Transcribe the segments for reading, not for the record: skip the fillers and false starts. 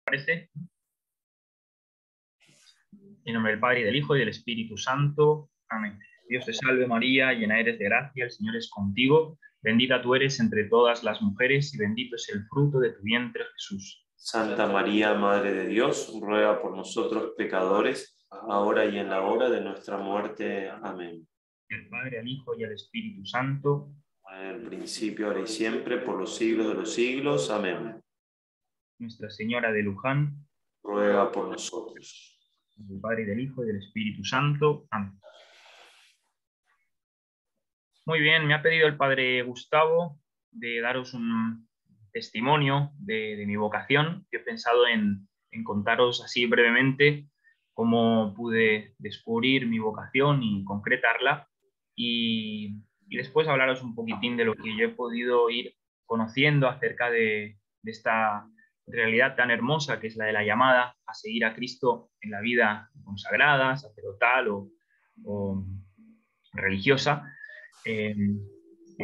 ¿Parece? En nombre del Padre, y del Hijo, y del Espíritu Santo. Amén. Dios te salve María, llena eres de gracia, el Señor es contigo. Bendita tú eres entre todas las mujeres, y bendito es el fruto de tu vientre, Jesús. Santa María, Madre de Dios, ruega por nosotros pecadores, ahora y en la hora de nuestra muerte. Amén. Del Padre, al Hijo, y al Espíritu Santo. En el principio, ahora y siempre, por los siglos de los siglos. Amén. Nuestra Señora de Luján. Ruega por nosotros. Del Padre, y del Hijo, y del Espíritu Santo. Amén. Muy bien, me ha pedido el Padre Gustavo de daros un testimonio de mi vocación. Yo he pensado en contaros así brevemente cómo pude descubrir mi vocación y concretarla, y después hablaros un poquitín de lo que yo he podido ir conociendo acerca de esta realidad tan hermosa que es la de la llamada a seguir a Cristo en la vida consagrada, sacerdotal o religiosa. eh,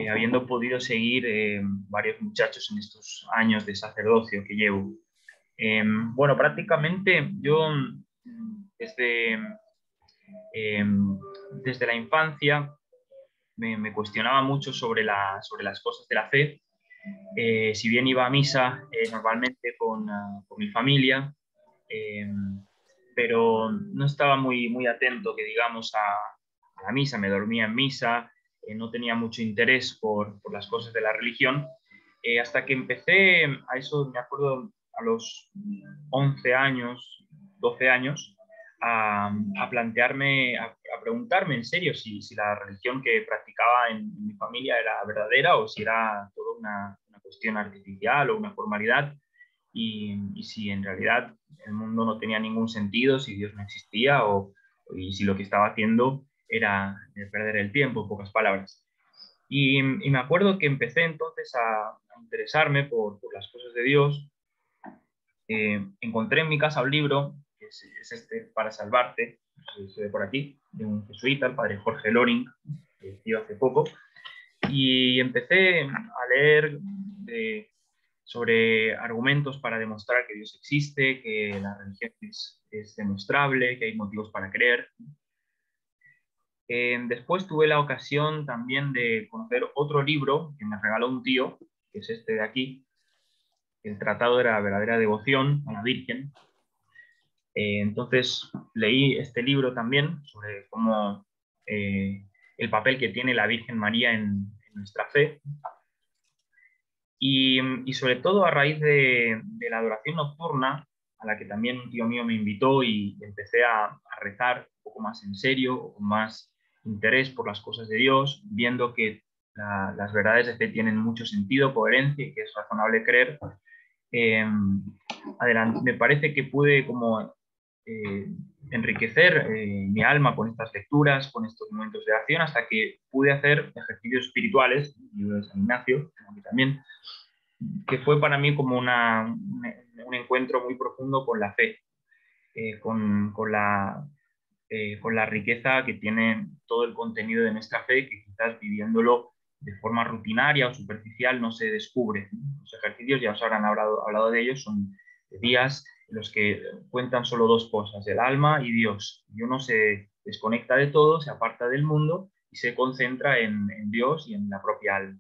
Habiendo podido seguir varios muchachos en estos años de sacerdocio que llevo. Bueno, prácticamente yo desde, eh, desde la infancia me cuestionaba mucho sobre las cosas de la fe. Si bien iba a misa normalmente con mi familia, eh, pero no estaba muy atento, que digamos, a la misa. Me dormía en misa, no tenía mucho interés por las cosas de la religión, hasta que empecé a eso, me acuerdo, a los 11 años, 12 años, a plantearme, a preguntarme en serio si la religión que practicaba en mi familia era verdadera o si era toda una cuestión artificial o una formalidad, y si en realidad el mundo no tenía ningún sentido, si Dios no existía, y si lo que estaba haciendo era perder el tiempo, en pocas palabras. Y me acuerdo que empecé entonces a interesarme por las cosas de Dios. Encontré en mi casa un libro, que es este, Para Salvarte, se ve por aquí, de un jesuita, el padre Jorge Loring, que falleció hace poco, y empecé a leer sobre argumentos para demostrar que Dios existe, que la religión es demostrable, que hay motivos para creer. Después tuve la ocasión también de conocer otro libro que me regaló un tío, que es este de aquí, el Tratado de la Verdadera Devoción a la Virgen. Entonces leí este libro también sobre cómo el papel que tiene la Virgen María en nuestra fe. Y sobre todo a raíz de la adoración nocturna, a la que también un tío mío me invitó, y empecé a rezar un poco más en serio, con más interés por las cosas de Dios, viendo que las verdades de fe tienen mucho sentido, coherencia, y que es razonable creer. Eh, Me parece que pude como eh, enriquecer mi alma con estas lecturas, con estos momentos de acción, hasta que pude hacer ejercicios espirituales, el libro de San Ignacio, también, que fue para mí como un encuentro muy profundo con la fe, con la riqueza que tiene todo el contenido de nuestra fe, que quizás viviéndolo de forma rutinaria o superficial no se descubre. Los ejercicios, ya os habrán hablado de ellos, son días en los que cuentan solo dos cosas: el alma y Dios. Y uno se desconecta de todo, se aparta del mundo y se concentra en Dios y en la propia alma.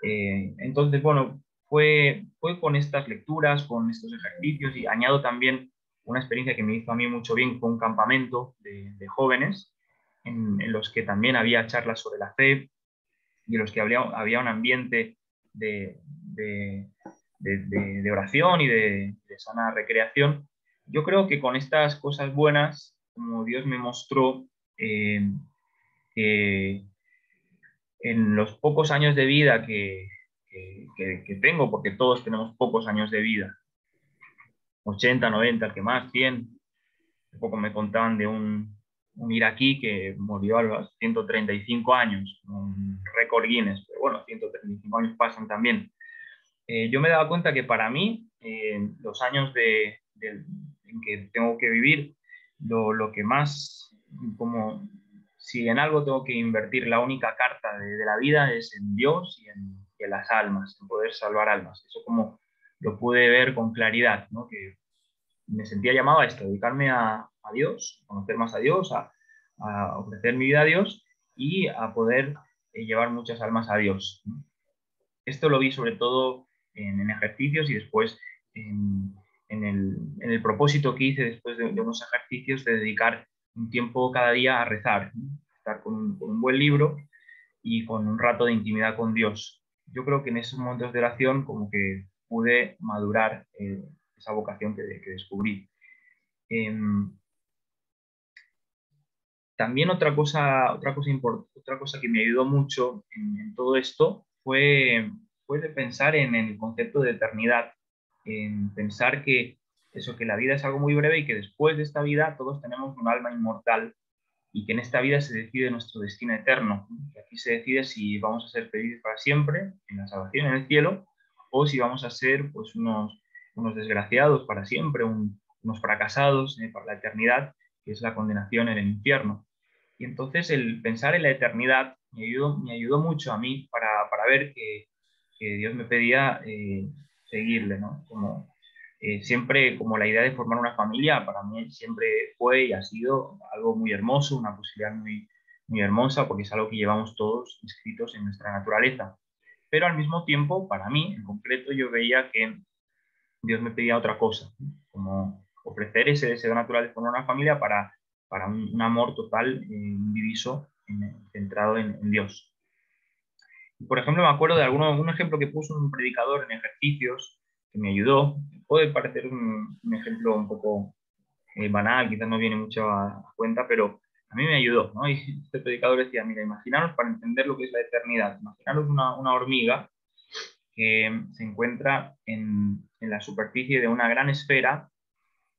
Entonces, bueno, fue con estas lecturas, con estos ejercicios, y añado también una experiencia que me hizo a mí mucho bien, con un campamento de jóvenes en los que también había charlas sobre la fe, y en los que había un ambiente de oración y de sana recreación. Yo creo que con estas cosas buenas, como Dios me mostró que en los pocos años de vida que tengo, porque todos tenemos pocos años de vida, 80, 90, el que más, 100. Un poco me contaban de un iraquí que murió a los 135 años, un récord Guinness, pero bueno, 135 años pasan también. Yo me daba cuenta que para mí, los años en que tengo que vivir, lo que más, como si en algo tengo que invertir la única carta de la vida, es en Dios y en las almas, en poder salvar almas. Eso como lo pude ver con claridad, ¿no? Que me sentía llamado a esto, dedicarme a Dios, a conocer más a Dios, a ofrecer mi vida a Dios y a poder llevar muchas almas a Dios, ¿no? Esto lo vi sobre todo en ejercicios y después en el propósito que hice después de unos ejercicios de dedicar un tiempo cada día a rezar, ¿no? Estar con un buen libro y con un rato de intimidad con Dios. Yo creo que en esos momentos de oración como que pude madurar esa vocación que descubrí. Eh, También otra cosa que me ayudó mucho en todo esto fue de pensar en el concepto de eternidad, en pensar que eso, que la vida es algo muy breve y que después de esta vida todos tenemos un alma inmortal y que en esta vida se decide nuestro destino eterno. Que aquí se decide si vamos a ser felices para siempre, en la salvación, en el cielo, o si vamos a ser pues, unos desgraciados para siempre, unos fracasados para la eternidad, que es la condenación en el infierno. Y entonces el pensar en la eternidad me ayudó mucho a mí para ver que Dios me pedía seguirle, ¿no? Siempre como la idea de formar una familia para mí siempre fue y ha sido algo muy hermoso, una posibilidad muy, muy hermosa, porque es algo que llevamos todos inscritos en nuestra naturaleza. Pero al mismo tiempo, para mí, en concreto, yo veía que Dios me pedía otra cosa, ¿no? Como ofrecer ese deseo natural de formar una familia para un amor total, indiviso, centrado en Dios. Por ejemplo, me acuerdo de un ejemplo que puso un predicador en ejercicios que me ayudó. Puede parecer un ejemplo un poco banal, quizás no viene mucho a cuenta, pero a mí me ayudó, ¿no? Y este predicador decía, mira, imaginaros para entender lo que es la eternidad, imaginaros una hormiga que se encuentra en la superficie de una gran esfera,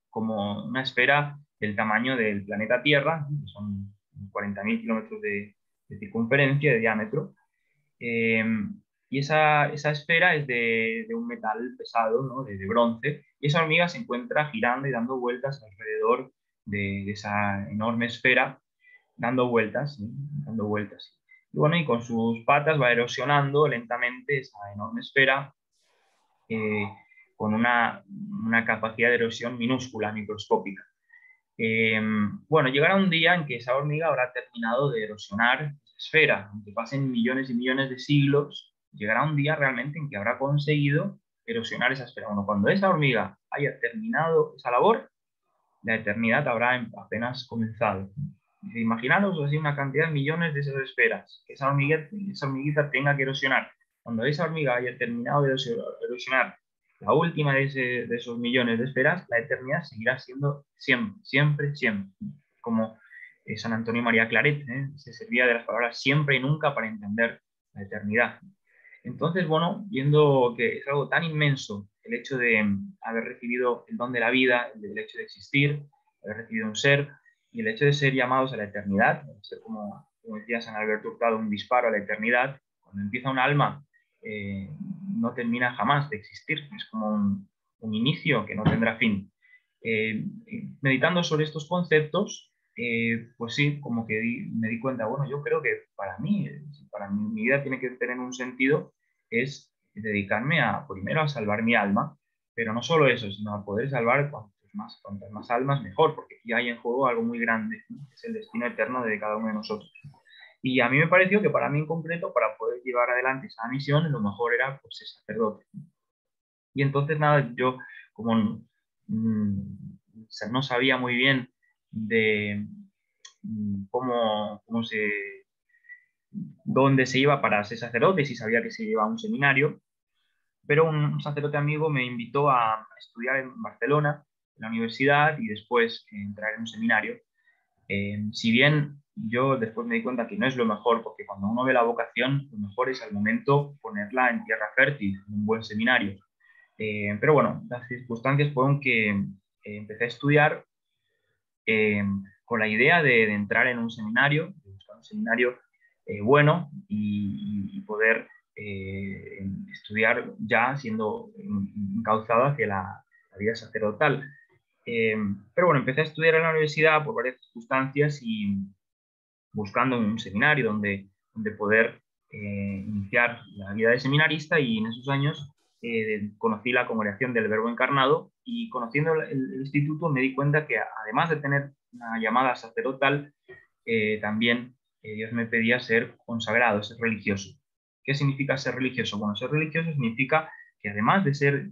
como una esfera del tamaño del planeta Tierra, que son 40.000 kilómetros de circunferencia, de diámetro, eh, y esa esfera es de un metal pesado, ¿no? de bronce, y esa hormiga se encuentra girando y dando vueltas alrededor de esa enorme esfera, dando vueltas, ¿sí? Dando vueltas. Y bueno, y con sus patas va erosionando lentamente esa enorme esfera, eh, con una capacidad de erosión minúscula, microscópica. Bueno, llegará un día en que esa hormiga habrá terminado de erosionar esa esfera, aunque pasen millones y millones de siglos, llegará un día realmente en que habrá conseguido erosionar esa esfera. Bueno, cuando esa hormiga haya terminado esa labor, la eternidad habrá apenas comenzado. Imaginaros así una cantidad de millones de esas esferas, que esa hormiguita tenga que erosionar. Cuando esa hormiga haya terminado de erosionar la última de esos millones de esferas, la eternidad seguirá siendo siempre, siempre, siempre. Como San Antonio María Claret, se servía de las palabras siempre y nunca para entender la eternidad. Entonces, bueno, viendo que es algo tan inmenso el hecho de haber recibido el don de la vida, el hecho de existir, haber recibido un ser, y el hecho de ser llamados a la eternidad, ser como decía San Alberto Hurtado, un disparo a la eternidad, cuando empieza un alma, no termina jamás de existir, es como un inicio que no tendrá fin. Meditando sobre estos conceptos, pues sí, como que me di cuenta, bueno, yo creo que para mí mi vida tiene que tener un sentido, es dedicarme primero a salvar mi alma, pero no solo eso, sino a poder salvar cuantas más almas mejor, porque aquí hay en juego algo muy grande, ¿no? Que es el destino eterno de cada uno de nosotros. Y a mí me pareció que para mí en concreto, para poder llevar adelante esa misión, lo mejor era pues, ser sacerdote. Y entonces, nada, yo como no sabía muy bien de dónde se iba para ser sacerdote, si sabía que se iba a un seminario, pero un sacerdote amigo me invitó a estudiar en Barcelona, en la universidad, y después entrar en un seminario. Si bien yo después me di cuenta que no es lo mejor, porque cuando uno ve la vocación, lo mejor es al momento ponerla en tierra fértil, en un buen seminario. Pero bueno, las circunstancias fueron que empecé a estudiar eh, con la idea de entrar en un seminario, de buscar un seminario bueno y poder estudiar ya siendo encauzado hacia la vida sacerdotal. Pero bueno, empecé a estudiar en la universidad por varias circunstancias y buscando un seminario donde poder iniciar la vida de seminarista, y en esos años conocí la congregación del Verbo Encarnado y conociendo el instituto me di cuenta que además de tener una llamada sacerdotal, también Dios me pedía ser consagrado, ser religioso. ¿Qué significa ser religioso? Bueno, ser religioso significa que además de ser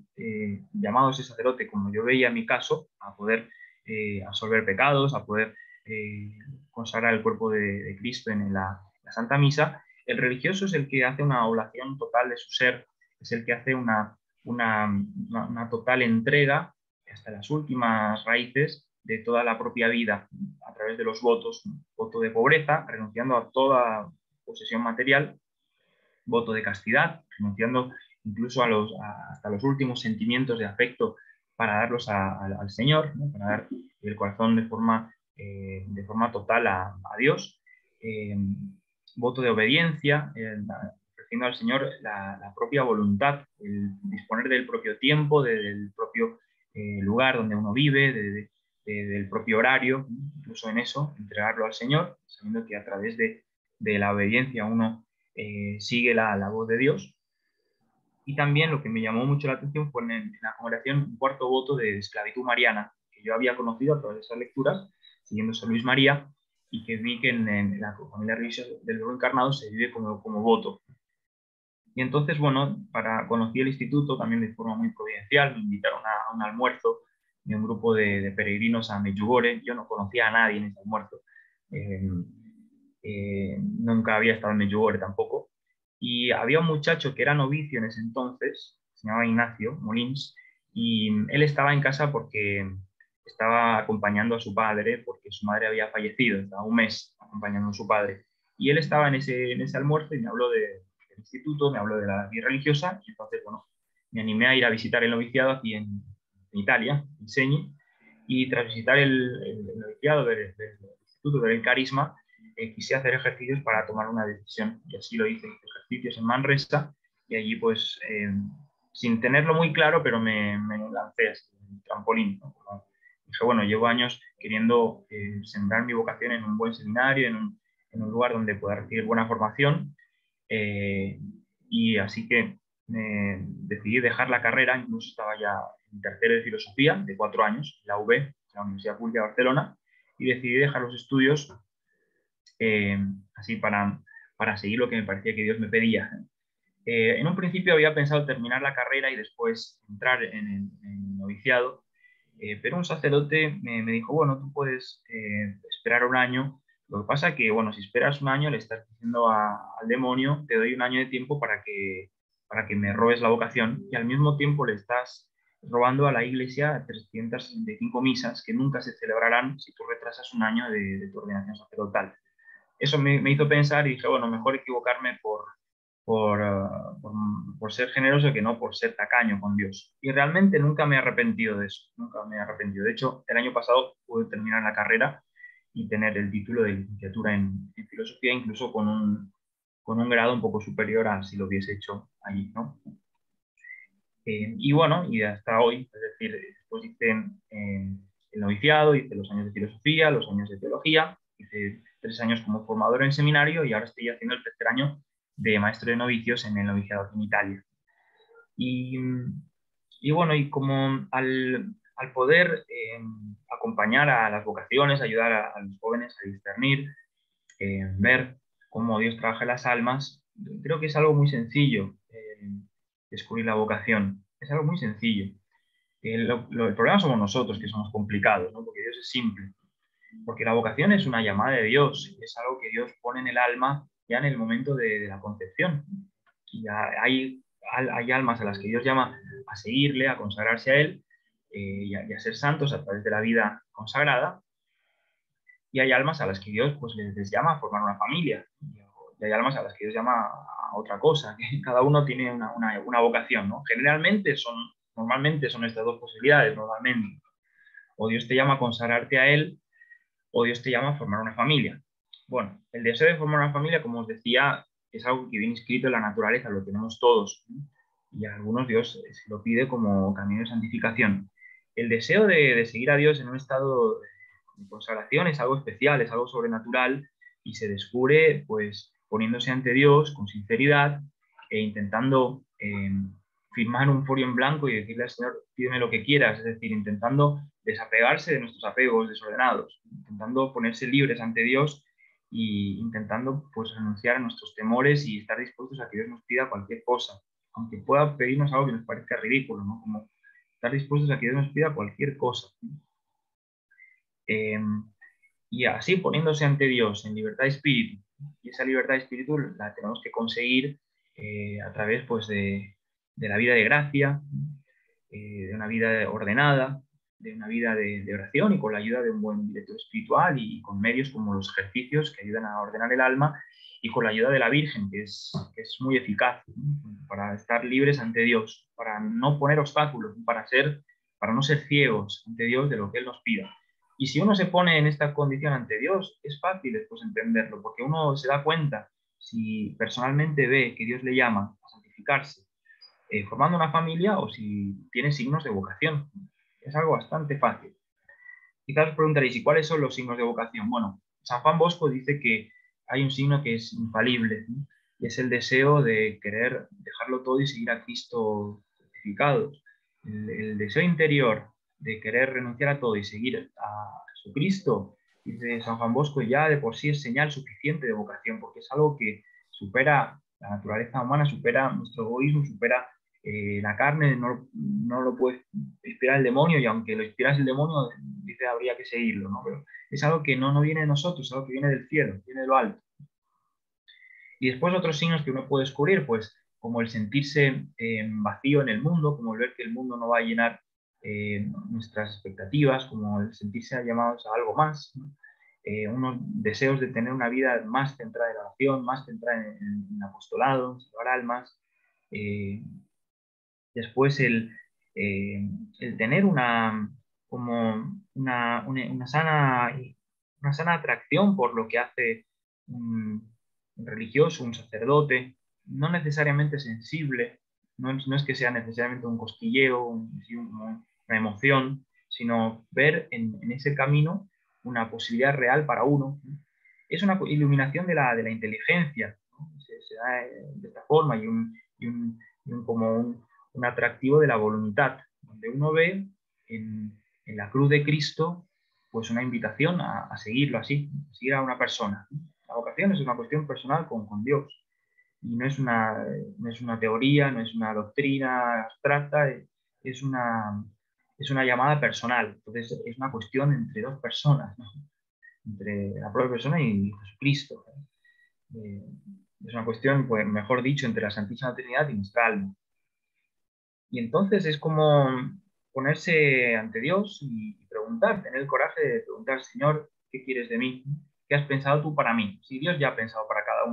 llamado a ese sacerdote, como yo veía en mi caso, a poder absolver pecados, a poder consagrar el cuerpo de Cristo en la Santa Misa, el religioso es el que hace una oblación total de su ser, es el que hace una total entrega hasta las últimas raíces de toda la propia vida a través de los votos, voto de pobreza, renunciando a toda posesión material, voto de castidad, renunciando incluso hasta los últimos sentimientos de afecto para darlos al Señor, ¿no? Para dar el corazón de forma total a Dios. Voto de obediencia, ofreciendo al Señor la propia voluntad, el disponer del propio tiempo, del propio lugar donde uno vive, del propio horario, incluso en eso, entregarlo al Señor, sabiendo que a través de la obediencia uno sigue la voz de Dios. Y también lo que me llamó mucho la atención fue en la congregación un cuarto voto de esclavitud mariana, que yo había conocido a través de esas lecturas, siguiendo San Luis María, y que vi que en la familia religiosa del Verbo Encarnado se vive como voto. Y entonces, bueno, conocí el instituto también de forma muy providencial, me invitaron a un almuerzo de un grupo de peregrinos a Medjugorje. Yo no conocía a nadie en ese almuerzo, nunca había estado en Medjugorje tampoco, y había un muchacho que era novicio en ese entonces, se llamaba Ignacio Molins, y él estaba en casa porque estaba acompañando a su padre, porque su madre había fallecido, estaba un mes acompañando a su padre, y él estaba en ese almuerzo y me habló del instituto, me habló de la vida religiosa, y entonces, bueno, me animé a ir a visitar el noviciado aquí en Italia, en Segni, y tras visitar el noviciado del Instituto del Carisma, quise hacer ejercicios para tomar una decisión, y así lo hice, ejercicios en Manresa, y allí pues, sin tenerlo muy claro, pero me lancé así, en el trampolín, ¿no? Dije, bueno, llevo años queriendo sembrar mi vocación en un buen seminario, en un lugar donde pueda recibir buena formación, y así que decidí dejar la carrera, incluso estaba ya en tercero de filosofía, de 4 años, en la UB, la Universidad Pública de Barcelona, y decidí dejar los estudios así para seguir lo que me parecía que Dios me pedía. En un principio había pensado terminar la carrera y después entrar en el noviciado, pero un sacerdote me dijo, bueno, tú puedes esperar un año. Lo que pasa es que, bueno, si esperas un año, le estás diciendo al demonio, te doy un año de tiempo para que me robes la vocación, y al mismo tiempo le estás robando a la Iglesia 365 misas que nunca se celebrarán si tú retrasas un año de tu ordenación sacerdotal. Eso me hizo pensar y dije, bueno, mejor equivocarme por ser generoso que no por ser tacaño con Dios. Y realmente nunca me he arrepentido de eso, nunca me he arrepentido. De hecho, el año pasado pude terminar la carrera y tener el título de licenciatura en filosofía, incluso con un grado un poco superior a si lo hubiese hecho allí, ¿no? Y bueno, y hasta hoy, es decir, después hice el noviciado, hice los años de filosofía, los años de teología, hice 3 años como formador en seminario y ahora estoy haciendo el tercer año de maestro de novicios en el noviciado en Italia. Y, y bueno, y como al poder acompañar a las vocaciones, ayudar a los jóvenes a discernir, ver cómo Dios trabaja en las almas, creo que es algo muy sencillo descubrir la vocación. Es algo muy sencillo. El problema somos nosotros, que somos complicados, ¿no? Porque Dios es simple. Porque la vocación es una llamada de Dios, es algo que Dios pone en el alma ya en el momento de la concepción. Y hay almas a las que Dios llama a seguirle, a consagrarse a Él y a ser santos a través de la vida consagrada. Y hay almas a las que Dios pues, les llama a formar una familia. Y hay almas a las que Dios llama a otra cosa. Que cada uno tiene una vocación, ¿no? Normalmente son estas dos posibilidades, normalmente. O Dios te llama a consagrarte a Él, o Dios te llama a formar una familia. Bueno, el deseo de formar una familia, como os decía, es algo que viene inscrito en la naturaleza, lo tenemos todos, ¿no? Y a algunos Dios se lo pide como camino de santificación. El deseo de seguir a Dios en un estado de consagración es algo especial, es algo sobrenatural, y se descubre pues poniéndose ante Dios con sinceridad e intentando firmar un folio en blanco y decirle al Señor, pídeme lo que quieras, es decir, intentando desapegarse de nuestros apegos desordenados, intentando ponerse libres ante Dios e intentando pues renunciar a nuestros temores y estar dispuestos a que Dios nos pida cualquier cosa, aunque pueda pedirnos algo que nos parezca ridículo, ¿no? Como estar dispuestos a que Dios nos pida cualquier cosa. Y así poniéndose ante Dios en libertad de espíritu, y esa libertad de espíritu la tenemos que conseguir a través pues, de la vida de gracia, de una vida ordenada, de una vida de oración y con la ayuda de un buen director espiritual y con medios como los ejercicios que ayudan a ordenar el alma y con la ayuda de la Virgen, que es muy eficaz, ¿no? Para estar libres ante Dios, para no poner obstáculos, para no ser ciegos ante Dios de lo que Él nos pida. Y si uno se pone en esta condición ante Dios, es fácil después entenderlo, porque uno se da cuenta, si personalmente ve que Dios le llama a santificarse, formando una familia o si tiene signos de vocación. Es algo bastante fácil. Quizás os preguntaréis, ¿y cuáles son los signos de vocación? Bueno, San Juan Bosco dice que hay un signo que es infalible, ¿no? Y es el deseo de querer dejarlo todo y seguir a Cristo crucificado. El deseo interior de querer renunciar a todo y seguir a Jesucristo, dice San Juan Bosco, ya de por sí es señal suficiente de vocación, porque es algo que supera la naturaleza humana, supera nuestro egoísmo, supera la carne, no lo puede inspirar el demonio, y aunque lo inspirase el demonio, dice habría que seguirlo, ¿no? Pero es algo que no viene de nosotros, es algo que viene del cielo, viene de lo alto. Y después otros signos que uno puede descubrir, pues como el sentirse vacío en el mundo, como el ver que el mundo no va a llenar nuestras expectativas, como el sentirse llamados a algo más, ¿no? Unos deseos de tener una vida más centrada en la oración, más centrada en apostolado, en salvar almas. Después el tener como una sana atracción por lo que hace un religioso, un sacerdote, no necesariamente sensible, no es que sea necesariamente un cosquilleo, una emoción, sino ver en ese camino una posibilidad real para uno. Es una iluminación de la inteligencia, ¿no? Se da de esta forma como un atractivo de la voluntad, donde uno ve en la cruz de Cristo pues una invitación a seguirlo así, a seguir a una persona. La vocación es una cuestión personal con Dios y no es una teoría, no es una doctrina abstracta, es una llamada personal. Entonces es una cuestión entre dos personas, ¿no? Entre la propia persona y Jesucristo. Es una cuestión, pues, mejor dicho, entre la Santísima Trinidad y nuestra alma. Y entonces es como ponerse ante Dios y preguntar, tener el coraje de preguntar, Señor, ¿qué quieres de mí? ¿Qué has pensado tú para mí? Si Dios ya ha pensado para cada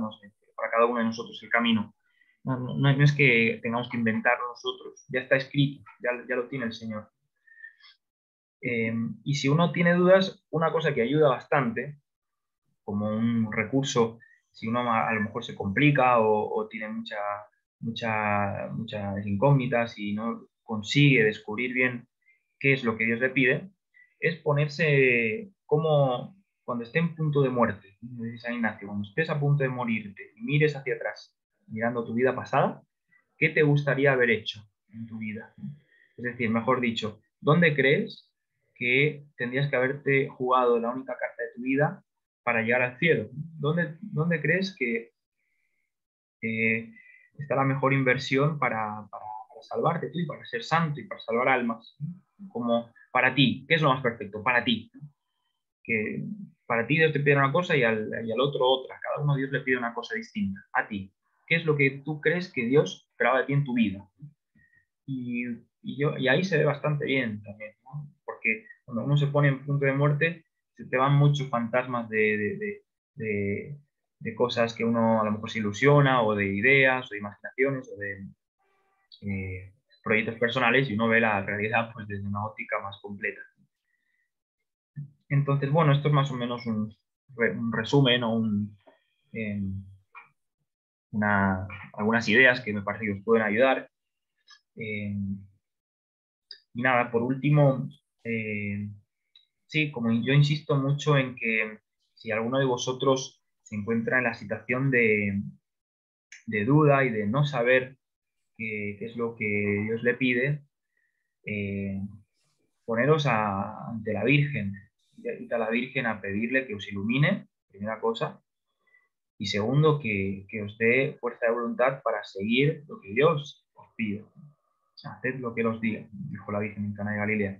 uno de nosotros el camino. No es que tengamos que inventarlo nosotros, ya está escrito, ya lo tiene el Señor. Y si uno tiene dudas, una cosa que ayuda bastante, como un recurso, si uno a lo mejor se complica o tiene muchas incógnitas y no consigue descubrir bien qué es lo que Dios le pide, es ponerse como cuando esté en punto de muerte, dice San Ignacio, cuando estés a punto de morirte y mires hacia atrás, mirando tu vida pasada, ¿qué te gustaría haber hecho en tu vida? Es decir, mejor dicho, ¿dónde crees que tendrías que haberte jugado la única carta de tu vida para llegar al cielo? ¿Dónde crees que está la mejor inversión para salvarte tú y para ser santo y para salvar almas? Como para ti, ¿qué es lo más perfecto? Para ti. Que para ti Dios te pide una cosa y al otro otra. Cada uno Dios le pide una cosa distinta. A ti. ¿Qué es lo que tú crees que Dios esperaba de ti en tu vida? Y ahí se ve bastante bien también, ¿no? Porque cuando uno se pone en punto de muerte, se te van muchos fantasmas de cosas que uno a lo mejor se ilusiona, o de ideas, o de imaginaciones, o de proyectos personales, y uno ve la realidad pues desde una óptica más completa. Entonces, bueno, esto es más o menos un resumen o eh, algunas ideas que me parece que os pueden ayudar. Y nada, por último, sí, como yo insisto mucho en que si alguno de vosotros se encuentra en la situación de duda y de no saber qué es lo que Dios le pide, poneros ante la Virgen, ir a la Virgen a pedirle que os ilumine, primera cosa, y segundo, que os dé fuerza de voluntad para seguir lo que Dios os pide. Haced lo que Él os diga, dijo la Virgen en Cana de Galilea.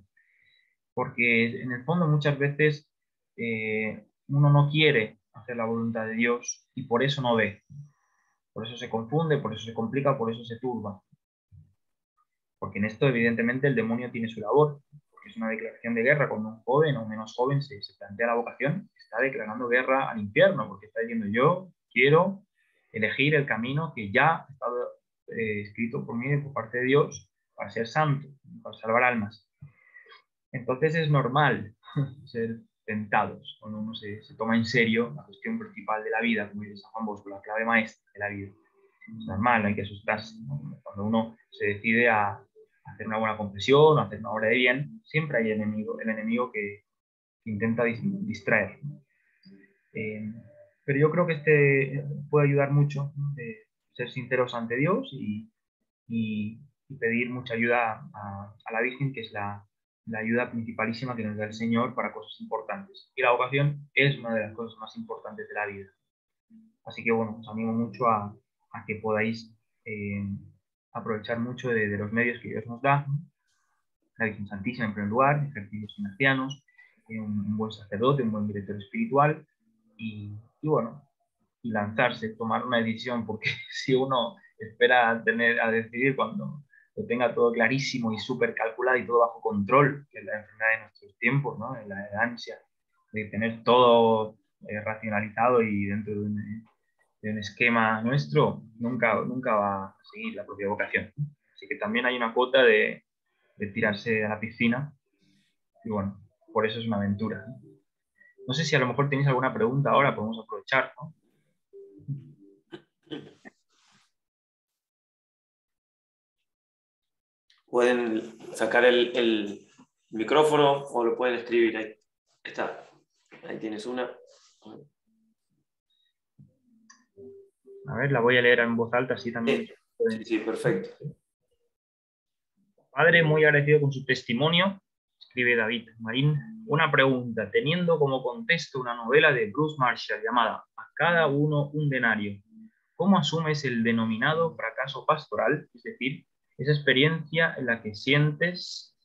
Porque en el fondo muchas veces uno no quiere hacer la voluntad de Dios y por eso no ve. Por eso se confunde, por eso se complica, por eso se turba. Porque en esto evidentemente el demonio tiene su labor, porque es una declaración de guerra. Cuando un joven o menos joven se plantea la vocación, está declarando guerra al infierno, porque está diciendo yo quiero elegir el camino que ya ha estado escrito por mí, por parte de Dios, para ser santo, para salvar almas. Entonces es normal ser tentados cuando uno se toma en serio la cuestión principal de la vida, como dice San Juan Bosco, la clave maestra de la vida. Es normal, no hay que asustarse, ¿no? Cuando uno se decide a hacer una buena confesión o a hacer una obra de bien, siempre hay el enemigo que intenta distraer. Pero yo creo que este puede ayudar mucho, ¿no? De ser sinceros ante Dios y pedir mucha ayuda a la Virgen, que es la ayuda principalísima que nos da el Señor para cosas importantes. Y la vocación es una de las cosas más importantes de la vida. Así que bueno, os animo mucho a que podáis aprovechar mucho de los medios que Dios nos da. La Virgen Santísima en primer lugar, ejercicios ignacianos, un buen sacerdote, un buen director espiritual y bueno, y lanzarse, tomar una decisión, porque si uno espera a decidir cuando lo tenga todo clarísimo y súper calculado y todo bajo control, que es la enfermedad de nuestros tiempos, ¿no? La ansia de tener todo racionalizado y dentro de un esquema nuestro, nunca va a seguir la propia vocación. Así que también hay una cuota de tirarse a la piscina y bueno, por eso es una aventura. No sé si a lo mejor tenéis alguna pregunta ahora, podemos aprovechar, ¿no? Pueden sacar el micrófono o lo pueden escribir ahí. Está. Ahí tienes una. A ver, la voy a leer en voz alta, así también. Sí, perfecto. Padre, muy agradecido con su testimonio, escribe David Marín. Una pregunta, teniendo como contexto una novela de Bruce Marshall llamada A cada uno un denario, ¿cómo asumes el denominado fracaso pastoral? Es decir, esa experiencia en la que sientes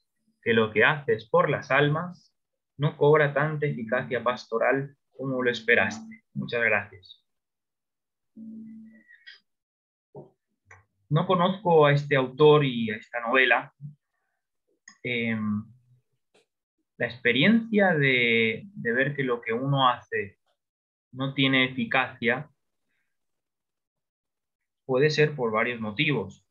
que lo que haces por las almas no cobra tanta eficacia pastoral como lo esperaste. Muchas gracias. No conozco a este autor y a esta novela. La experiencia de ver que lo que uno hace no tiene eficacia puede ser por varios motivos.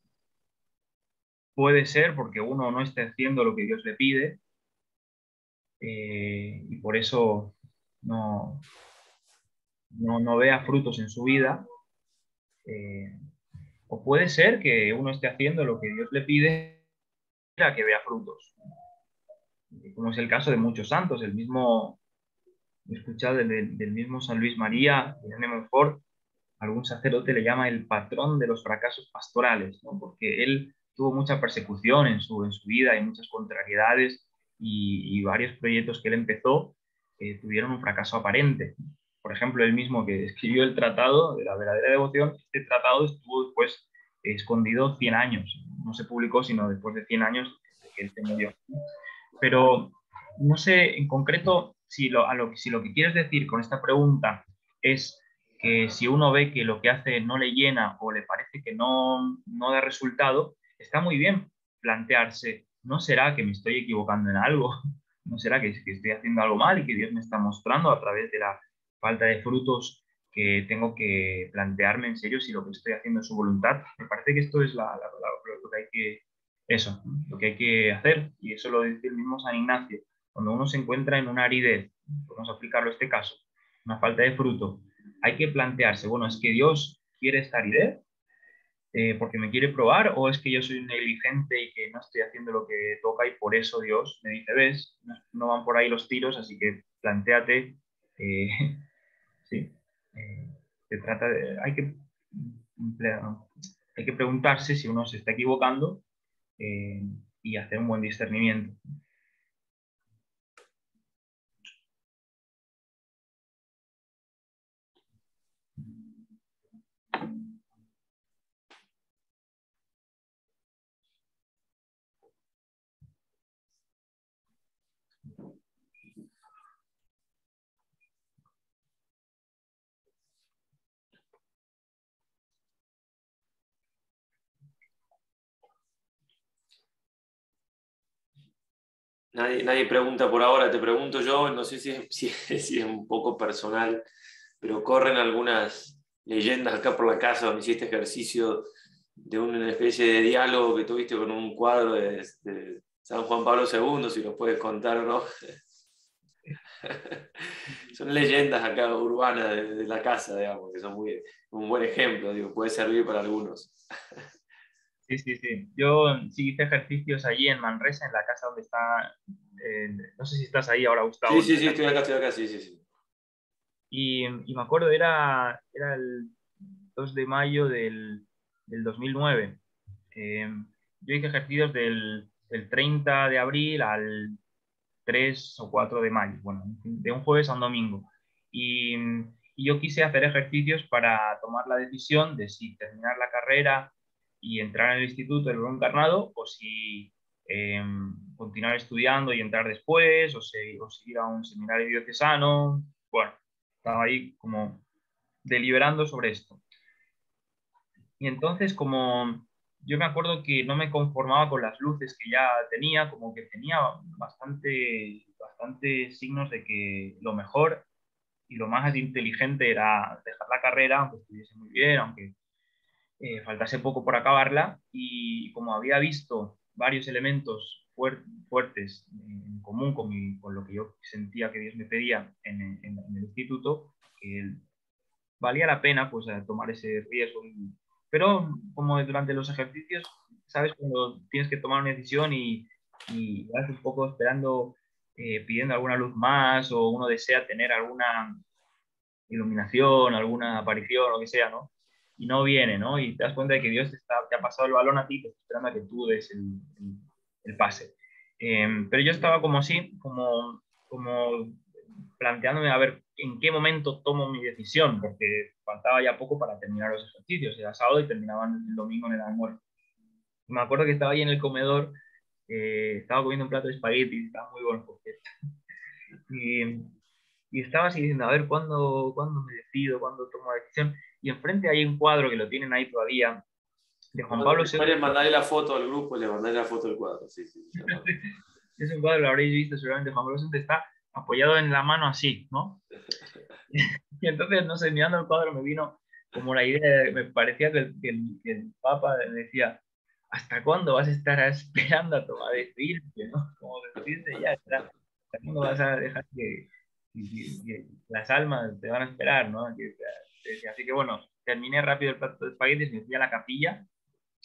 Puede ser porque uno no está haciendo lo que Dios le pide y por eso no vea frutos en su vida. O puede ser que uno esté haciendo lo que Dios le pide para que vea frutos. Como es el caso de muchos santos, he escuchado del mismo San Luis María, de Montfort, algún sacerdote le llama el patrón de los fracasos pastorales, ¿no? Porque él tuvo mucha persecución en su vida y muchas contrariedades y varios proyectos que él empezó tuvieron un fracaso aparente. Por ejemplo, él mismo que escribió el Tratado de la Verdadera Devoción, este tratado estuvo después escondido 100 años, no se publicó sino después de 100 años de que él se murió. Pero no sé en concreto si lo que quieres decir con esta pregunta es que si uno ve que lo que hace no le llena o le parece que no da resultado, está muy bien plantearse, ¿no será que me estoy equivocando en algo? ¿No será que estoy haciendo algo mal y que Dios me está mostrando a través de la falta de frutos que tengo que plantearme en serio si lo que estoy haciendo es su voluntad? Me parece que esto es lo que hay que, eso, lo que hay que hacer, y eso lo dice el mismo San Ignacio. Cuando uno se encuentra en una aridez, vamos a aplicarlo a este caso, una falta de fruto, hay que plantearse, bueno, ¿es que Dios quiere esta aridez porque me quiere probar o es que yo soy negligente y que no estoy haciendo lo que toca y por eso Dios me dice, ves, no van por ahí los tiros, así que plantéate, eh, sí, se trata de, hay que hay que preguntarse si uno se está equivocando eh, y hacer un buen discernimiento. Nadie pregunta por ahora, te pregunto yo, no sé si es un poco personal, pero corren algunas leyendas acá por la casa donde hiciste ejercicio de una especie de diálogo que tuviste con un cuadro de San Juan Pablo II, si lo puedes contar o no. Son leyendas acá urbanas de la casa, digamos, que son un buen ejemplo, digo, puede servir para algunos. Sí, sí, sí. Yo sí hice ejercicios allí en Manresa, en la casa donde está, no sé si estás ahí ahora, Sí, Gustavo, en sí, la sí, casa. estoy acá, sí, sí, sí. Y me acuerdo, era el 2 de mayo del 2009. Eh, yo hice ejercicios del 30 de abril al 3 o 4 de mayo, bueno, de un jueves a un domingo. Y, y yo quise hacer ejercicios para tomar la decisión de si terminar la carrera y entrar en el instituto del Grupo Encarnado o si continuar estudiando y entrar después o seguir a un seminario diocesano. Bueno, estaba ahí como deliberando sobre esto. Y entonces, como yo me acuerdo que no me conformaba con las luces que ya tenía, como que tenía bastante signos de que lo mejor y lo más inteligente era dejar la carrera, aunque estuviese muy bien, aunque faltase poco por acabarla. Y como había visto varios elementos fuertes en común con lo que yo sentía que Dios me pedía en el instituto, que valía la pena pues tomar ese riesgo. Pero como durante los ejercicios, sabes, cuando tienes que tomar una decisión y vas un poco esperando, pidiendo alguna luz más o uno desea tener alguna iluminación, alguna aparición, lo que sea, ¿no? Y no viene, ¿no? Y te das cuenta de que Dios te ha pasado el balón a ti, te está esperando a que tú des el pase. Pero yo estaba como así, como planteándome a ver en qué momento tomo mi decisión, porque faltaba ya poco para terminar los ejercicios, era sábado y terminaban el domingo en el almuerzo. Y me acuerdo que estaba ahí en el comedor, estaba comiendo un plato de espagueti, estaba muy bueno, porque y, y estaba así diciendo, a ver, ¿cuándo me decido? ¿Cuándo tomo la decisión? Y enfrente hay un cuadro que lo tienen ahí todavía, de Juan Cuando Pablo termines, II. mandaré la foto al grupo, le mandaré la foto del cuadro. Sí, sí, sí. Es un cuadro, lo habréis visto seguramente, Juan Pablo II está apoyado en la mano así, ¿no? Y entonces, no sé, mirando el cuadro me vino como la idea, me parecía que el Papa decía, ¿hasta cuándo vas a estar esperando a decidirte, ¿no? Como decidirte ya, ¿hasta cuándo vas a dejar que las almas te van a esperar, ¿no? Así que bueno, terminé rápido el plato de espaguetis, me fui a la capilla,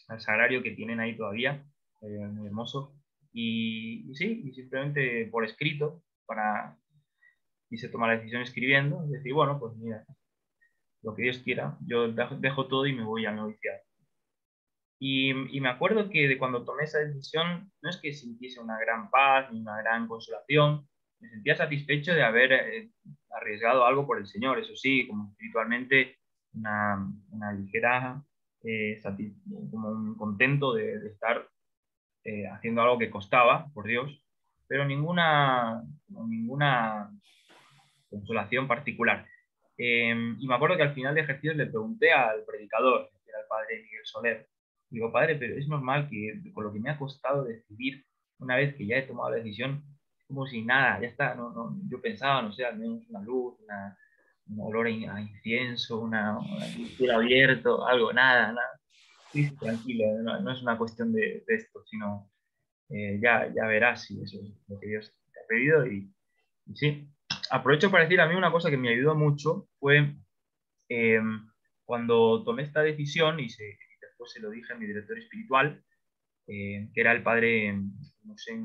al sagrario que tienen ahí todavía, muy hermoso, y sí, y simplemente por escrito, quise tomar la decisión escribiendo, y decir, bueno, pues mira, lo que Dios quiera, yo dejo todo y me voy al noviciado. Y me acuerdo que de cuando tomé esa decisión, no es que sintiese una gran paz ni una gran consolación, me sentía satisfecho de haber arriesgado algo por el Señor, eso sí, como espiritualmente, una ligera, como un contento de estar haciendo algo que costaba, por Dios, pero ninguna consolación particular. Y me acuerdo que al final de ejercicios le pregunté al predicador, que era el padre Miguel Soler, digo, padre, pero es normal que con lo que me ha costado decidir, una vez que ya he tomado la decisión, como si nada, ya está, yo pensaba, no sé, al menos una luz, un olor a incienso, un cielo abierto, algo, nada. Sí, sí, tranquilo, no es una cuestión de esto, sino ya verás si eso es lo que Dios te ha pedido y sí. Aprovecho para decir a mí una cosa que me ayudó mucho fue eh, cuando tomé esta decisión después se lo dije a mi director espiritual, que era el padre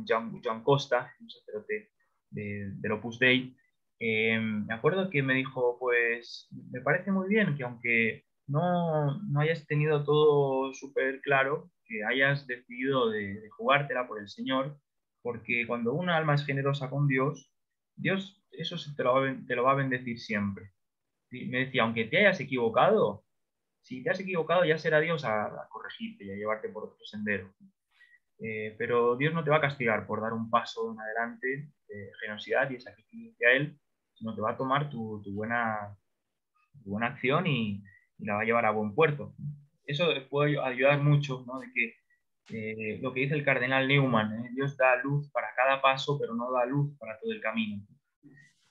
Joan Costa, un sacerdote del Opus Dei. Me acuerdo que me dijo, pues me parece muy bien que aunque no hayas tenido todo súper claro, que hayas decidido de jugártela por el Señor, porque cuando una alma es generosa con Dios, Dios eso te lo va a bendecir siempre. Y me decía, aunque te hayas equivocado, si te has equivocado ya será Dios a corregirte y a llevarte por otro sendero. Pero Dios no te va a castigar por dar un paso en adelante de generosidad y sacrificio hacia Él, sino te va a tomar tu buena acción y la va a llevar a buen puerto. Eso puede ayudar mucho, ¿no? De que lo que dice el cardenal Newman, Dios da luz para cada paso, pero no da luz para todo el camino.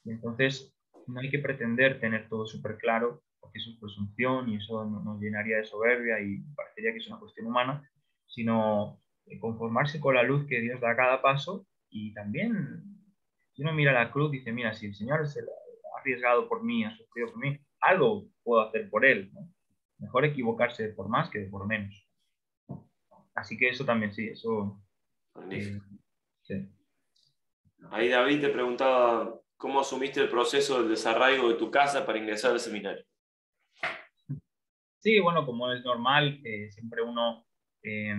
Y entonces no hay que pretender tener todo súper claro, porque eso es presunción y eso nos llenaría de soberbia y parecería que es una cuestión humana, sino conformarse con la luz que Dios da a cada paso y también, si uno mira la cruz, dice, mira, si el Señor se ha arriesgado por mí, ha sufrido por mí, algo puedo hacer por Él, ¿no? Mejor equivocarse por más que por menos. Así que eso también, sí, eso... Magnífico. Sí. Ahí David te preguntaba cómo asumiste el proceso del desarraigo de tu casa para ingresar al seminario. Sí, bueno, como es normal, siempre uno eh,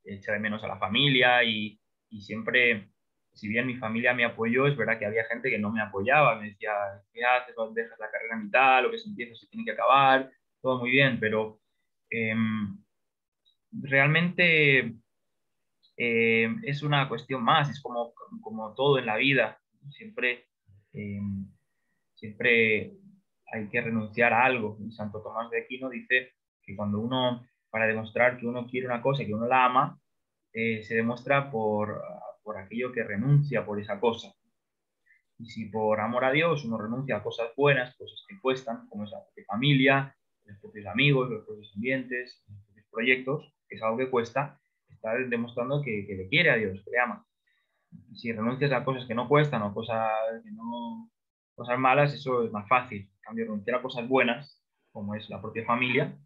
echa de menos a la familia y siempre, si bien mi familia me apoyó, es verdad que había gente que no me apoyaba, me decía, ¿qué haces? ¿Dejas la carrera a mitad? Lo que se empieza se tiene que acabar, todo muy bien, pero eh, realmente es una cuestión más, es como todo en la vida, siempre, eh, siempre hay que renunciar a algo. Y Santo Tomás de Aquino dice que cuando uno, para demostrar que uno quiere una cosa y que uno la ama, se demuestra por aquello que renuncia por esa cosa. Y si por amor a Dios uno renuncia a cosas buenas, cosas que cuestan, como es la propia familia, los propios amigos, los propios ambientes, los propios proyectos, que es algo que cuesta, está demostrando que le quiere a Dios, que le ama. Si renuncias a cosas que no cuestan o cosas malas, eso es más fácil. En cambio, renunciar a cosas buenas, como es la propia familia,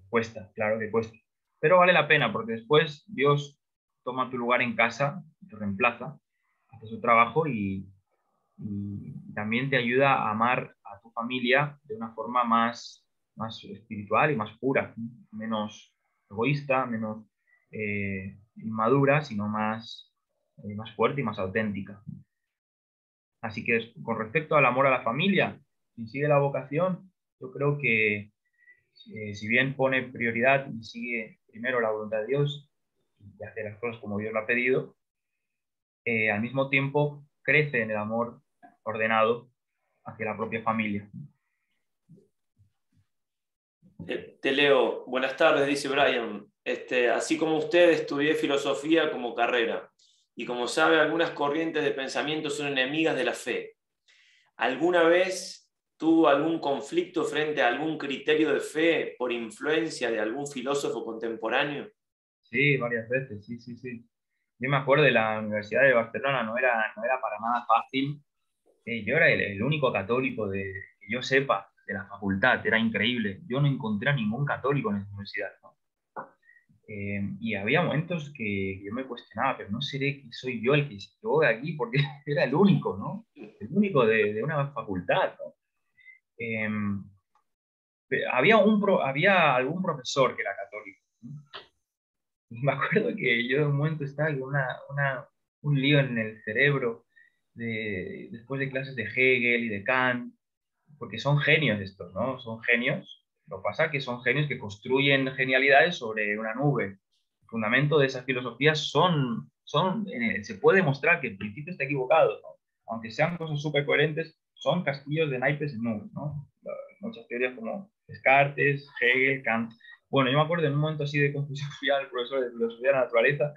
cuesta, claro que cuesta. Pero vale la pena porque después Dios toma tu lugar en casa, te reemplaza, hace su trabajo y también te ayuda a amar a tu familia de una forma más espiritual y más pura, menos egoísta, menos inmadura, sino más fuerte y más auténtica. Así que con respecto al amor a la familia, si sigue la vocación, yo creo que si bien pone prioridad y sigue primero la voluntad de Dios y hace las cosas como Dios lo ha pedido, al mismo tiempo crece en el amor ordenado hacia la propia familia. Te leo, buenas tardes, dice Brian. Así como usted, estudié filosofía como carrera y como sabe, algunas corrientes de pensamiento son enemigas de la fe. ¿Alguna vez tuvo algún conflicto frente a algún criterio de fe por influencia de algún filósofo contemporáneo? Sí, varias veces, sí, sí, sí. Yo me acuerdo de la Universidad de Barcelona, no era para nada fácil. Yo era el único católico que yo sepa de la facultad, era increíble. Yo no encontré a ningún católico en esa universidad, ¿no? Y había momentos que yo me cuestionaba, pero no seré que soy yo el que se equivocó de aquí, porque era el único, ¿no? El único de una facultad, ¿no? Eh, había algún profesor que era católico, ¿no? Y me acuerdo que yo en un momento estaba con un lío en el cerebro después de clases de Hegel y de Kant, porque son genios estos, ¿no? Son genios. Lo que pasa es que son genios que construyen genialidades sobre una nube. El fundamento de esas filosofías se puede demostrar que el principio está equivocado, ¿no? Aunque sean cosas súper coherentes, son castillos de naipes en nubes, ¿no? Muchas teorías como Descartes, Hegel, Kant. Bueno, yo me acuerdo en un momento así de confusión fui al profesor de filosofía de la naturaleza,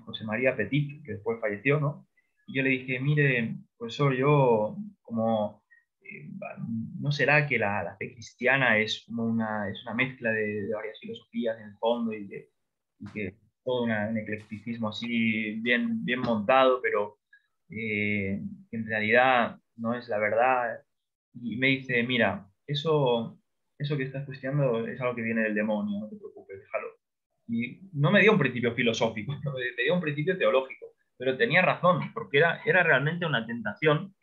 José María Petit, que después falleció, ¿no? Y yo le dije, mire, profesor, yo como, eh, ¿no será que la fe cristiana es como es una mezcla de varias filosofías en el fondo y que todo un eclecticismo así bien, bien montado, pero en realidad no es la verdad? Y me dice, mira, eso que estás cuestionando es algo que viene del demonio, no te preocupes, déjalo. Y no me dio un principio filosófico, me dio un principio teológico, pero tenía razón, porque era realmente una tentación,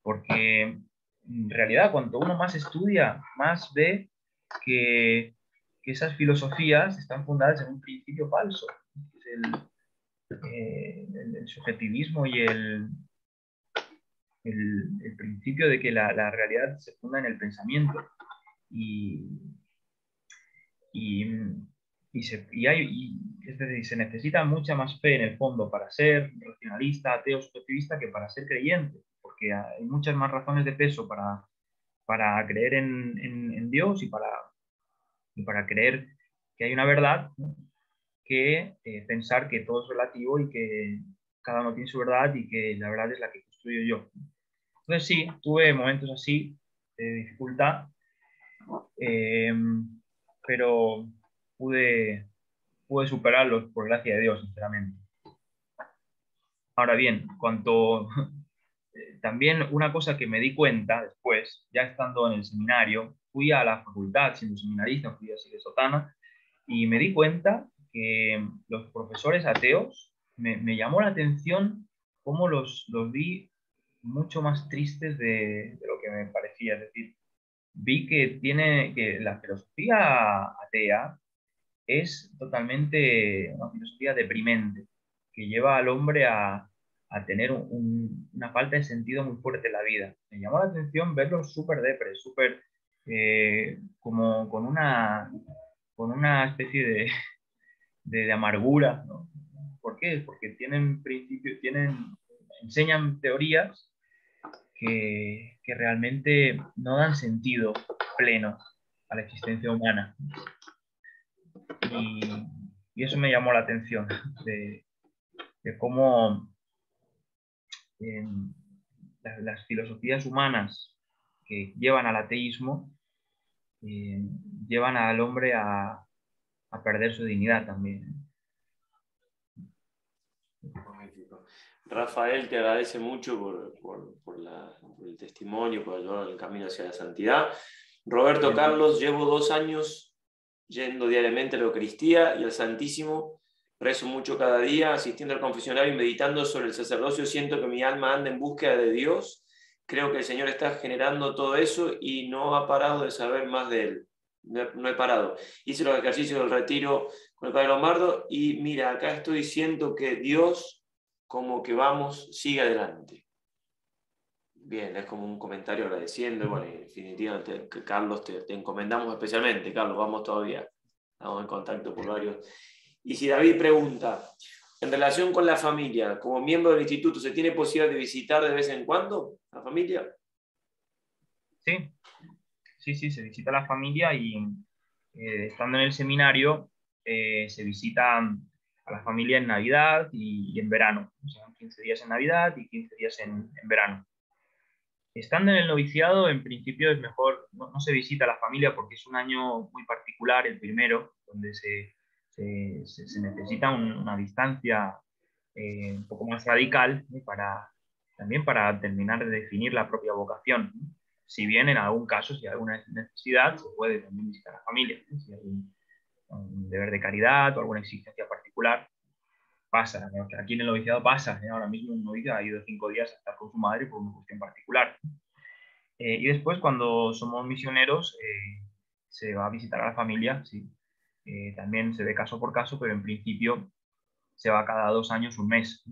porque en realidad cuanto uno más estudia, más ve que esas filosofías están fundadas en un principio falso, que es el subjetivismo y el principio de que la realidad se funda en el pensamiento. Y, y, es decir, se necesita mucha más fe en el fondo para ser racionalista, ateo, subjetivista que para ser creyente, porque hay muchas más razones de peso para creer en Dios y para creer que hay una verdad, ¿no? Que pensar que todo es relativo y que cada uno tiene su verdad y que la verdad es la que construyo yo. Entonces sí, tuve momentos así de dificultad, eh, pero pude superarlos por gracia de Dios, sinceramente. Ahora bien, también una cosa que me di cuenta después, ya estando en el seminario, fui a la facultad siendo seminarista, fui así de sotana, y me di cuenta que los profesores ateos me llamó la atención cómo los vi mucho más tristes de lo que me parecía. Es decir, vi que la filosofía atea es totalmente una filosofía deprimente, que lleva al hombre a tener una falta de sentido muy fuerte en la vida. Me llamó la atención verlos súper depres, súper como con una especie de amargura, ¿no? ¿Por qué? Porque enseñan teorías que realmente no dan sentido pleno a la existencia humana. Y, y eso me llamó la atención, de cómo eh, las filosofías humanas que llevan al ateísmo eh, llevan al hombre a perder su dignidad también. Magnífico. Rafael, te agradece mucho por el testimonio, por ayudar al camino hacia la santidad. Roberto Carlos, llevo 2 años yendo diariamente a la Eucaristía y al Santísimo. Rezo mucho cada día, asistiendo al confesionario y meditando sobre el sacerdocio. Siento que mi alma anda en búsqueda de Dios. Creo que el Señor está generando todo eso y no ha parado de saber más de Él. No he parado. Hice los ejercicios del retiro con el Padre Lombardo y mira, acá estoy diciendo que Dios, como que vamos, sigue adelante. Bien, es como un comentario agradeciendo. Bueno, en definitiva, Carlos, te encomendamos especialmente. Carlos, vamos todavía. Estamos en contacto por varios. Y si David pregunta, en relación con la familia, como miembro del instituto, ¿se tiene posibilidad de visitar de vez en cuando a la familia? Sí, sí, se visita a la familia y estando en el seminario se visita a la familia en Navidad y en verano. O sea, 15 días en Navidad y 15 días en verano. Estando en el noviciado, en principio es mejor, no se visita a la familia porque es un año muy particular, el primero, donde se necesita una distancia un poco más radical, ¿eh? También para terminar de definir la propia vocación. Si bien en algún caso, si hay alguna necesidad, se puede también visitar a la familia. Si hay un deber de caridad o alguna exigencia particular, pasa. ¿No? Aquí en el noviciado pasa. Ahora mismo un novicio ha ido 5 días a estar con su madre por una cuestión particular. Y después, cuando somos misioneros, se va a visitar a la familia, sí. También se ve caso por caso, pero en principio se va cada 2 años, un mes.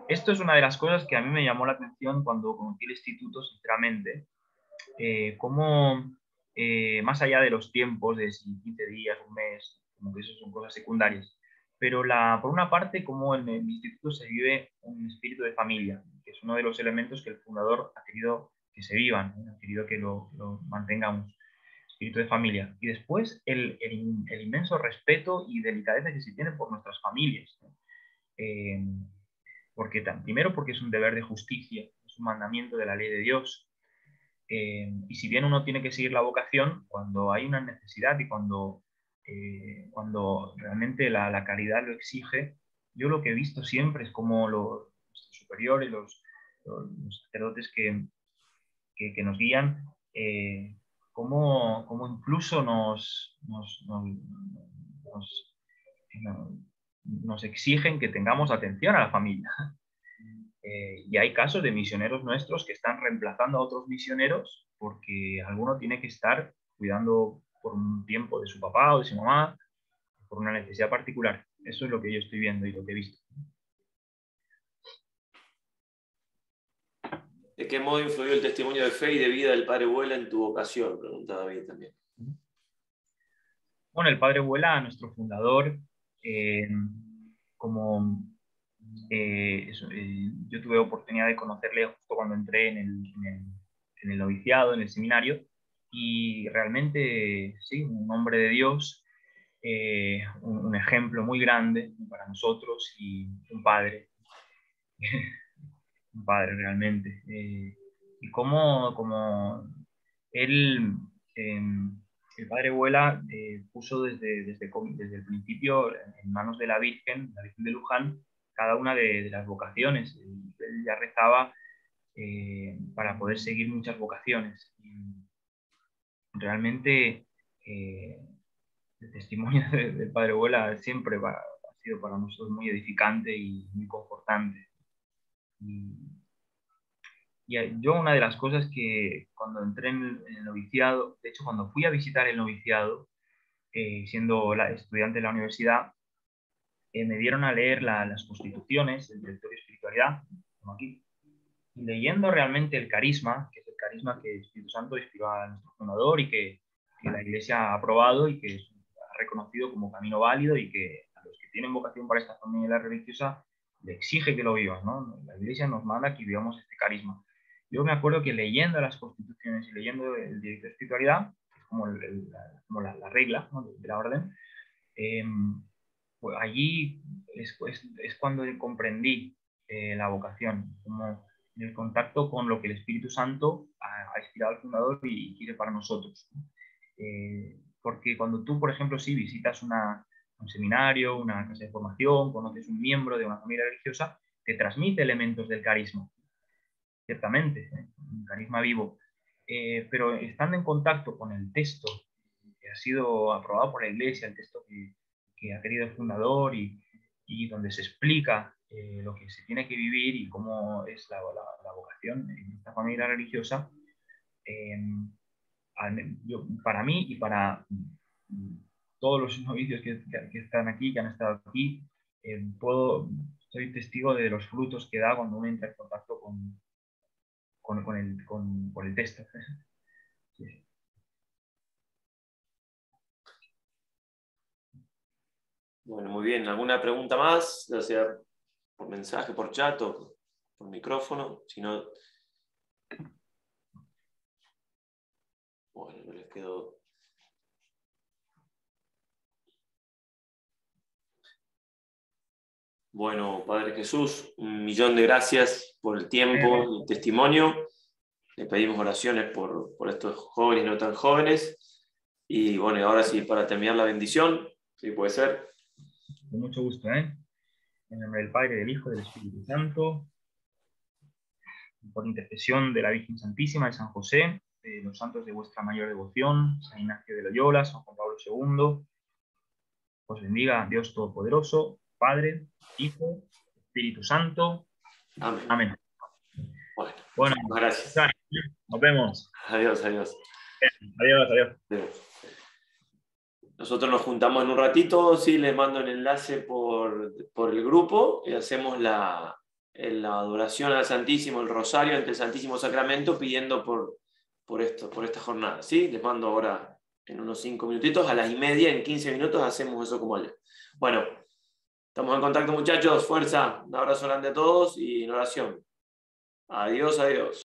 Esto es una de las cosas que a mí me llamó la atención cuando conocí el instituto, sinceramente, cómo más allá de los tiempos, de si 15 días, un mes, como que eso son cosas secundarias, pero por una parte, como en el instituto se vive un espíritu de familia, que es uno de los elementos que el fundador ha querido que se vivan, ha querido que lo mantengamos, espíritu de familia. Y después el inmenso respeto y delicadeza que se tiene por nuestras familias, ¿no? Eh, primero porque es un deber de justicia, es un mandamiento de la ley de Dios. Y si bien uno tiene que seguir la vocación, cuando hay una necesidad y cuando realmente la caridad lo exige, yo lo que he visto siempre es como los superiores, los sacerdotes que nos guían, cómo incluso nos exigen que tengamos atención a la familia. Y hay casos de misioneros nuestros que están reemplazando a otros misioneros porque alguno tiene que estar cuidando por un tiempo de su papá o de su mamá, por una necesidad particular. Eso es lo que yo estoy viendo y lo que he visto. ¿De qué modo influyó el testimonio de fe y de vida del padre Vuela en tu vocación? Pregunta David también. Bueno, el padre Vuela, nuestro fundador, como yo tuve oportunidad de conocerle justo cuando entré en el noviciado, en el seminario, y realmente, sí, un hombre de Dios, un ejemplo muy grande para nosotros y un padre realmente. Y como él, el padre Vuela, puso desde el principio en manos de la Virgen de Luján, cada una de las vocaciones. Él ya rezaba para poder seguir muchas vocaciones. Y realmente el testimonio del padre Vuela siempre ha sido para nosotros muy edificante y muy confortante. Y yo una de las cosas que cuando entré en el noviciado, de hecho cuando fui a visitar el noviciado, siendo estudiante de la universidad, me dieron a leer las constituciones, el directorio de espiritualidad, como aquí, y leyendo realmente el carisma, que es el carisma que el Espíritu Santo inspiró a nuestro fundador y que la Iglesia ha aprobado y que ha reconocido como camino válido y que a los que tienen vocación para esta familia religiosa le exige que lo vivan, ¿no? La Iglesia nos manda que vivamos este carisma. Yo me acuerdo que leyendo las constituciones y leyendo el directorio de espiritualidad, como, como la regla, ¿no?, de la orden, pues allí es cuando comprendí la vocación, como en el contacto con lo que el Espíritu Santo ha inspirado al fundador y quiere para nosotros. Porque cuando tú, por ejemplo, sí visitas un seminario, una casa de formación, conoces un miembro de una familia religiosa, te transmite elementos del carisma, ciertamente, un carisma vivo. Pero estando en contacto con el texto que ha sido aprobado por la Iglesia, el texto que ha querido el fundador y donde se explica lo que se tiene que vivir y cómo es la vocación en esta familia religiosa, para mí y para todos los novicios que están aquí, que han estado aquí, soy testigo de los frutos que da cuando uno entra en contacto con el texto. Sí. Bueno, muy bien. ¿Alguna pregunta más? Ya sea por mensaje, por chat o por micrófono. Si no, bueno, no les quedó. Bueno, Padre Jesús, 1.000.000 de gracias por el tiempo y el testimonio. Le pedimos oraciones por estos jóvenes y no tan jóvenes. Y bueno, ahora sí, para terminar la bendición, ¿sí puede ser? Con mucho gusto, ¿eh? En nombre del Padre, del Hijo y del Espíritu Santo, por intercesión de la Virgen Santísima, de San José, de los santos de vuestra mayor devoción, San Ignacio de Loyola, San Juan Pablo II, os bendiga Dios Todopoderoso, Padre, Hijo, Espíritu Santo. Amén. Amén. Bueno, gracias. Nos vemos. Adiós, adiós. Adiós, adiós. Nosotros nos juntamos en un ratito, sí, les mando el enlace por el grupo y hacemos la adoración al Santísimo, el rosario ante el Santísimo Sacramento, pidiendo por esta jornada. ¿Sí? Les mando ahora en unos 5 minutitos, a las 1:30, en 15 minutos hacemos eso como él. Bueno, estamos en contacto, muchachos, fuerza, un abrazo grande a todos y en oración. Adiós, adiós.